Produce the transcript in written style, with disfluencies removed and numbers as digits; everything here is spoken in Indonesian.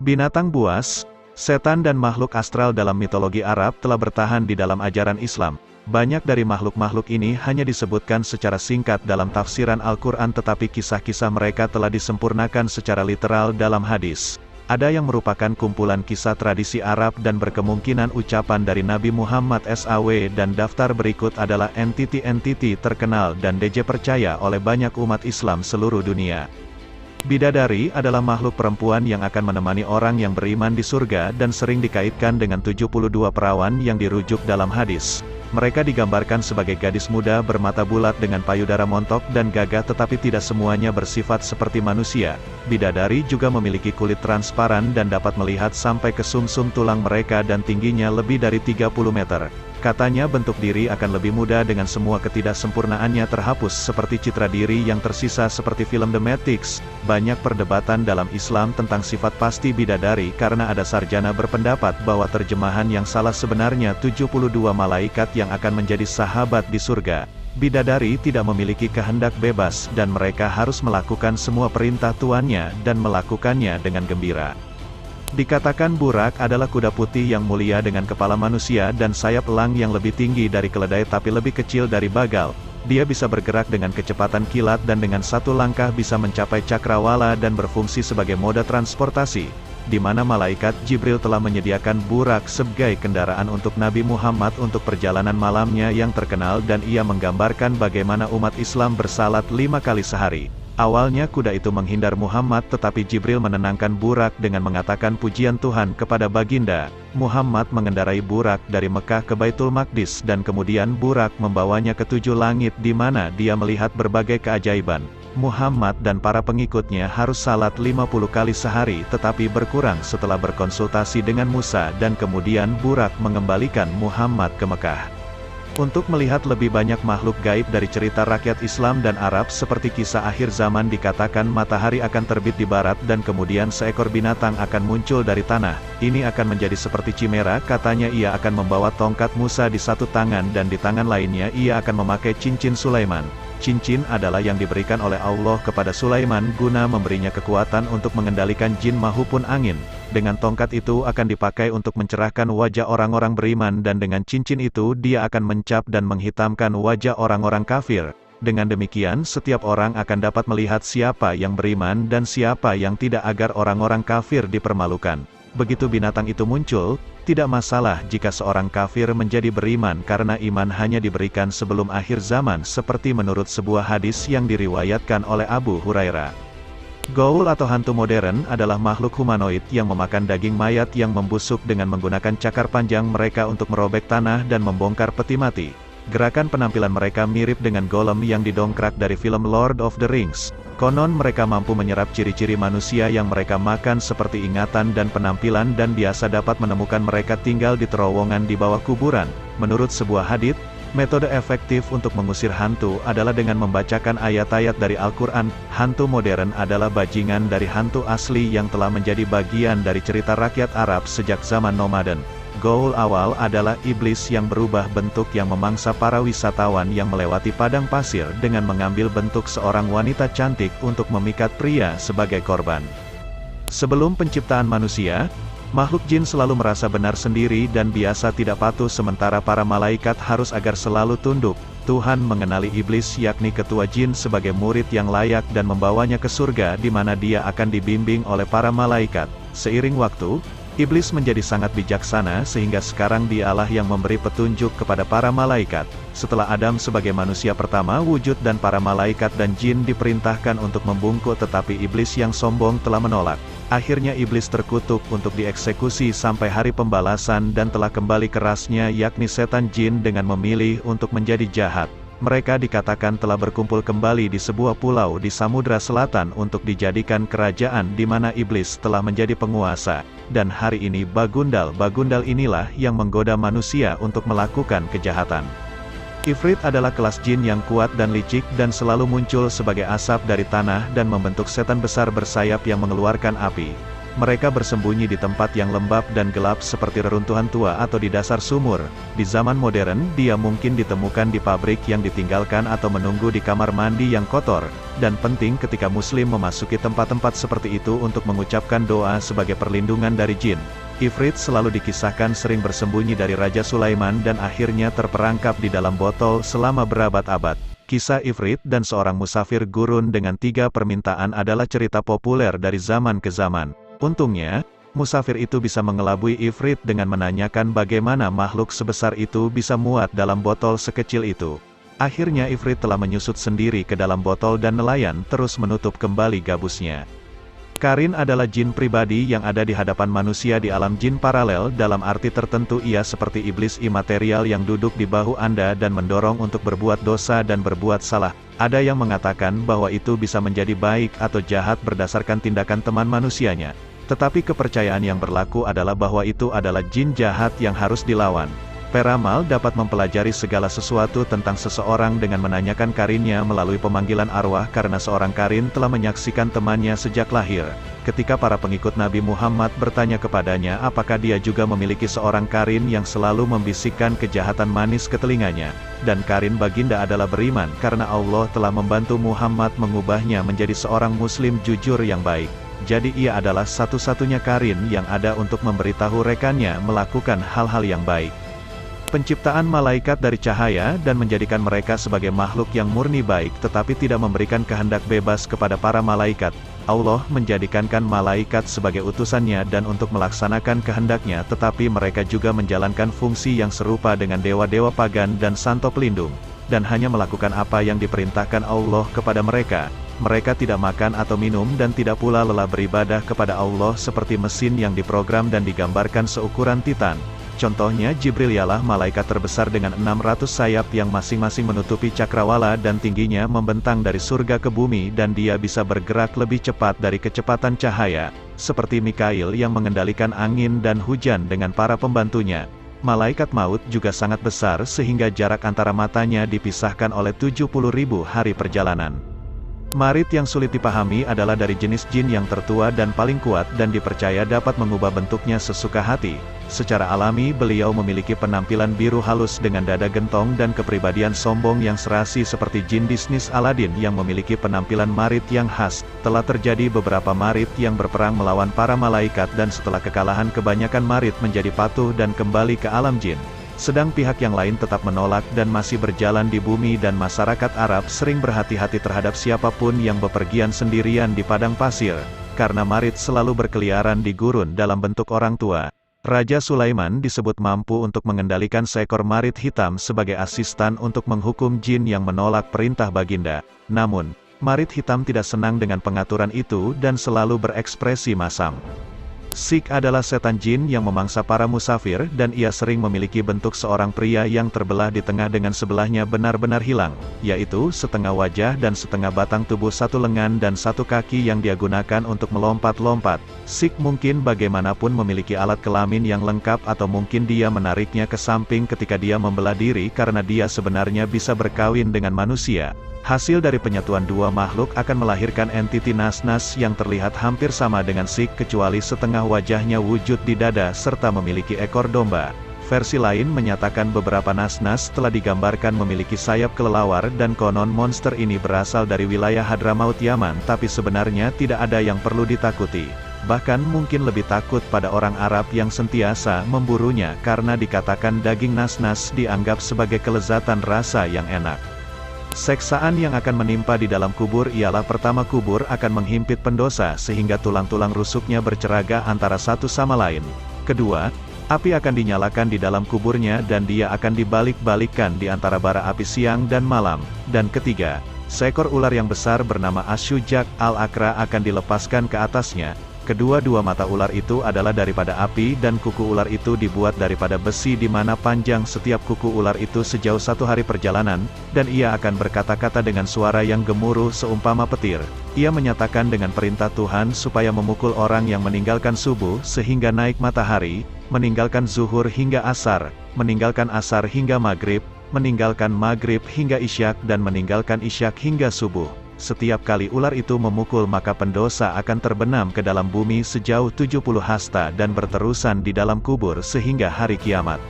Binatang buas, setan dan makhluk astral dalam mitologi Arab telah bertahan di dalam ajaran Islam. Banyak dari makhluk-makhluk ini hanya disebutkan secara singkat dalam tafsiran Al-Quran, tetapi kisah-kisah mereka telah disempurnakan secara literal dalam hadis. Ada yang merupakan kumpulan kisah tradisi Arab dan berkemungkinan ucapan dari Nabi Muhammad SAW, dan daftar berikut adalah entiti-entiti terkenal dan dipercaya oleh banyak umat Islam seluruh dunia. Bidadari adalah makhluk perempuan yang akan menemani orang yang beriman di surga dan sering dikaitkan dengan 72 perawan yang dirujuk dalam hadis. Mereka digambarkan sebagai gadis muda bermata bulat dengan payudara montok dan gagah, tetapi tidak semuanya bersifat seperti manusia. Bidadari juga memiliki kulit transparan dan dapat melihat sampai ke sumsum tulang mereka dan tingginya lebih dari 30 meter. Katanya bentuk diri akan lebih muda dengan semua ketidaksempurnaannya terhapus seperti citra diri yang tersisa seperti film The Matrix. Banyak perdebatan dalam Islam tentang sifat pasti bidadari karena ada sarjana berpendapat bahwa terjemahan yang salah sebenarnya 72 malaikat yang akan menjadi sahabat di surga. Bidadari tidak memiliki kehendak bebas dan mereka harus melakukan semua perintah tuannya dan melakukannya dengan gembira. Dikatakan Burak adalah kuda putih yang mulia dengan kepala manusia dan sayap elang yang lebih tinggi dari keledai tapi lebih kecil dari bagal. Dia bisa bergerak dengan kecepatan kilat dan dengan satu langkah bisa mencapai cakrawala dan berfungsi sebagai moda transportasi, di mana malaikat Jibril telah menyediakan Burak sebagai kendaraan untuk Nabi Muhammad untuk perjalanan malamnya yang terkenal, dan ia menggambarkan bagaimana umat Islam bersalat 5 kali sehari. Awalnya kuda itu menghindar Muhammad, tetapi Jibril menenangkan Burak dengan mengatakan pujian Tuhan kepada baginda. Muhammad mengendarai Burak dari Mekah ke Baitul Maqdis dan kemudian Burak membawanya ke 7 langit di mana dia melihat berbagai keajaiban. Muhammad dan para pengikutnya harus salat 50 kali sehari, tetapi berkurang setelah berkonsultasi dengan Musa dan kemudian Burak mengembalikan Muhammad ke Mekah. Untuk melihat lebih banyak makhluk gaib dari cerita rakyat Islam dan Arab seperti kisah akhir zaman, dikatakan matahari akan terbit di barat dan kemudian seekor binatang akan muncul dari tanah. Ini akan menjadi seperti chimera, katanya ia akan membawa tongkat Musa di satu tangan dan di tangan lainnya ia akan memakai cincin Sulaiman. Cincin adalah yang diberikan oleh Allah kepada Sulaiman guna memberinya kekuatan untuk mengendalikan jin maupun angin. Dengan tongkat itu akan dipakai untuk mencerahkan wajah orang-orang beriman dan dengan cincin itu dia akan mencap dan menghitamkan wajah orang-orang kafir. Dengan demikian setiap orang akan dapat melihat siapa yang beriman dan siapa yang tidak agar orang-orang kafir dipermalukan. Begitu binatang itu muncul, tidak masalah jika seorang kafir menjadi beriman karena iman hanya diberikan sebelum akhir zaman seperti menurut sebuah hadis yang diriwayatkan oleh Abu Hurairah. Ghoul atau hantu modern adalah makhluk humanoid yang memakan daging mayat yang membusuk dengan menggunakan cakar panjang mereka untuk merobek tanah dan membongkar peti mati. Gerakan penampilan mereka mirip dengan golem yang didongkrak dari film Lord of the Rings. Konon mereka mampu menyerap ciri-ciri manusia yang mereka makan seperti ingatan dan penampilan, dan biasa dapat menemukan mereka tinggal di terowongan di bawah kuburan. Menurut sebuah hadits, metode efektif untuk mengusir hantu adalah dengan membacakan ayat-ayat dari Al-Quran. Hantu modern adalah bajingan dari hantu asli yang telah menjadi bagian dari cerita rakyat Arab sejak zaman nomaden. Ghoul awal adalah iblis yang berubah bentuk yang memangsa para wisatawan yang melewati padang pasir dengan mengambil bentuk seorang wanita cantik untuk memikat pria sebagai korban. Sebelum penciptaan manusia, makhluk jin selalu merasa benar sendiri dan biasa tidak patuh, sementara para malaikat harus agar selalu tunduk. Tuhan mengenali iblis yakni ketua jin sebagai murid yang layak dan membawanya ke surga di mana dia akan dibimbing oleh para malaikat. Seiring waktu, iblis menjadi sangat bijaksana sehingga sekarang dialah yang memberi petunjuk kepada para malaikat. Setelah Adam sebagai manusia pertama wujud dan para malaikat dan jin diperintahkan untuk membungkuk, tetapi iblis yang sombong telah menolak. Akhirnya iblis terkutuk untuk dieksekusi sampai hari pembalasan dan telah kembali ke rasnya yakni setan jin dengan memilih untuk menjadi jahat. Mereka dikatakan telah berkumpul kembali di sebuah pulau di Samudra Selatan untuk dijadikan kerajaan di mana iblis telah menjadi penguasa. Dan hari ini Bagundal inilah yang menggoda manusia untuk melakukan kejahatan. Ifrit adalah kelas jin yang kuat dan licik dan selalu muncul sebagai asap dari tanah dan membentuk setan besar bersayap yang mengeluarkan api. Mereka bersembunyi di tempat yang lembab dan gelap seperti reruntuhan tua atau di dasar sumur. Di zaman modern, dia mungkin ditemukan di pabrik yang ditinggalkan atau menunggu di kamar mandi yang kotor. Dan penting ketika Muslim memasuki tempat-tempat seperti itu untuk mengucapkan doa sebagai perlindungan dari jin. Ifrit selalu dikisahkan sering bersembunyi dari Raja Sulaiman dan akhirnya terperangkap di dalam botol selama berabad-abad. Kisah Ifrit dan seorang musafir gurun dengan 3 permintaan adalah cerita populer dari zaman ke zaman. Untungnya, musafir itu bisa mengelabui Ifrit dengan menanyakan bagaimana makhluk sebesar itu bisa muat dalam botol sekecil itu. Akhirnya Ifrit telah menyusut sendiri ke dalam botol dan nelayan terus menutup kembali gabusnya. Karin adalah jin pribadi yang ada di hadapan manusia di alam jin paralel. Dalam arti tertentu ia seperti iblis imaterial yang duduk di bahu Anda dan mendorong untuk berbuat dosa dan berbuat salah. Ada yang mengatakan bahwa itu bisa menjadi baik atau jahat berdasarkan tindakan teman manusianya. Tetapi kepercayaan yang berlaku adalah bahwa itu adalah jin jahat yang harus dilawan. Peramal dapat mempelajari segala sesuatu tentang seseorang dengan menanyakan karinnya melalui pemanggilan arwah karena seorang karin telah menyaksikan temannya sejak lahir. Ketika para pengikut Nabi Muhammad bertanya kepadanya apakah dia juga memiliki seorang karin yang selalu membisikkan kejahatan manis ke telinganya. Dan karin baginda adalah beriman karena Allah telah membantu Muhammad mengubahnya menjadi seorang muslim jujur yang baik. Jadi ia adalah satu-satunya karin yang ada untuk memberitahu rekannya melakukan hal-hal yang baik. Penciptaan malaikat dari cahaya dan menjadikan mereka sebagai makhluk yang murni baik tetapi tidak memberikan kehendak bebas kepada para malaikat. Allah menjadikan malaikat sebagai utusannya dan untuk melaksanakan kehendaknya tetapi mereka juga menjalankan fungsi yang serupa dengan dewa-dewa pagan dan santo pelindung. Dan hanya melakukan apa yang diperintahkan Allah kepada mereka. Mereka tidak makan atau minum dan tidak pula lelah beribadah kepada Allah seperti mesin yang diprogram dan digambarkan seukuran titan. Contohnya Jibril ialah malaikat terbesar dengan 600 sayap yang masing-masing menutupi cakrawala dan tingginya membentang dari surga ke bumi dan dia bisa bergerak lebih cepat dari kecepatan cahaya, seperti Mikail yang mengendalikan angin dan hujan dengan para pembantunya. Malaikat maut juga sangat besar sehingga jarak antara matanya dipisahkan oleh 70.000 hari perjalanan. Marit yang sulit dipahami adalah dari jenis jin yang tertua dan paling kuat dan dipercaya dapat mengubah bentuknya sesuka hati. Secara alami beliau memiliki penampilan biru halus dengan dada gentong dan kepribadian sombong yang serasi seperti jin bisnis Aladin yang memiliki penampilan Marit yang khas. Telah terjadi beberapa Marit yang berperang melawan para malaikat dan setelah kekalahan kebanyakan Marit menjadi patuh dan kembali ke alam jin. Sedang pihak yang lain tetap menolak dan masih berjalan di bumi dan masyarakat Arab sering berhati-hati terhadap siapapun yang bepergian sendirian di padang pasir, karena Marit selalu berkeliaran di gurun dalam bentuk orang tua. Raja Sulaiman disebut mampu untuk mengendalikan seekor Marit hitam sebagai asisten untuk menghukum jin yang menolak perintah baginda. Namun, Marit hitam tidak senang dengan pengaturan itu dan selalu berekspresi masam. Sik adalah setan jin yang memangsa para musafir dan ia sering memiliki bentuk seorang pria yang terbelah di tengah dengan sebelahnya benar-benar hilang, yaitu setengah wajah dan setengah batang tubuh, satu lengan dan satu kaki yang dia gunakan untuk melompat-lompat. Sik mungkin bagaimanapun memiliki alat kelamin yang lengkap atau mungkin dia menariknya ke samping ketika dia membelah diri karena dia sebenarnya bisa berkawin dengan manusia. Hasil dari penyatuan dua makhluk akan melahirkan entiti nas-nas yang terlihat hampir sama dengan Sik kecuali setengah wajahnya wujud di dada serta memiliki ekor domba. Versi lain menyatakan beberapa nas-nas telah digambarkan memiliki sayap kelelawar dan konon monster ini berasal dari wilayah Hadramaut Yaman tapi sebenarnya tidak ada yang perlu ditakuti. Bahkan mungkin lebih takut pada orang Arab yang sentiasa memburunya karena dikatakan daging nas-nas dianggap sebagai kelezatan rasa yang enak. Seksaan yang akan menimpa di dalam kubur ialah pertama kubur akan menghimpit pendosa sehingga tulang-tulang rusuknya berceraga antara satu sama lain. Kedua, api akan dinyalakan di dalam kuburnya dan dia akan dibalik-balikkan di antara bara api siang dan malam. Dan ketiga, seekor ular yang besar bernama Asyujak al-Akra akan dilepaskan ke atasnya. Kedua-dua mata ular itu adalah daripada api dan kuku ular itu dibuat daripada besi di mana panjang setiap kuku ular itu sejauh 1 hari perjalanan, dan ia akan berkata-kata dengan suara yang gemuruh seumpama petir. Ia menyatakan dengan perintah Tuhan supaya memukul orang yang meninggalkan subuh sehingga naik matahari, meninggalkan zuhur hingga asar, meninggalkan asar hingga maghrib, meninggalkan maghrib hingga isyak dan meninggalkan isyak hingga subuh. Setiap kali ular itu memukul maka pendosa akan terbenam ke dalam bumi sejauh 70 hasta dan berterusan di dalam kubur sehingga hari kiamat.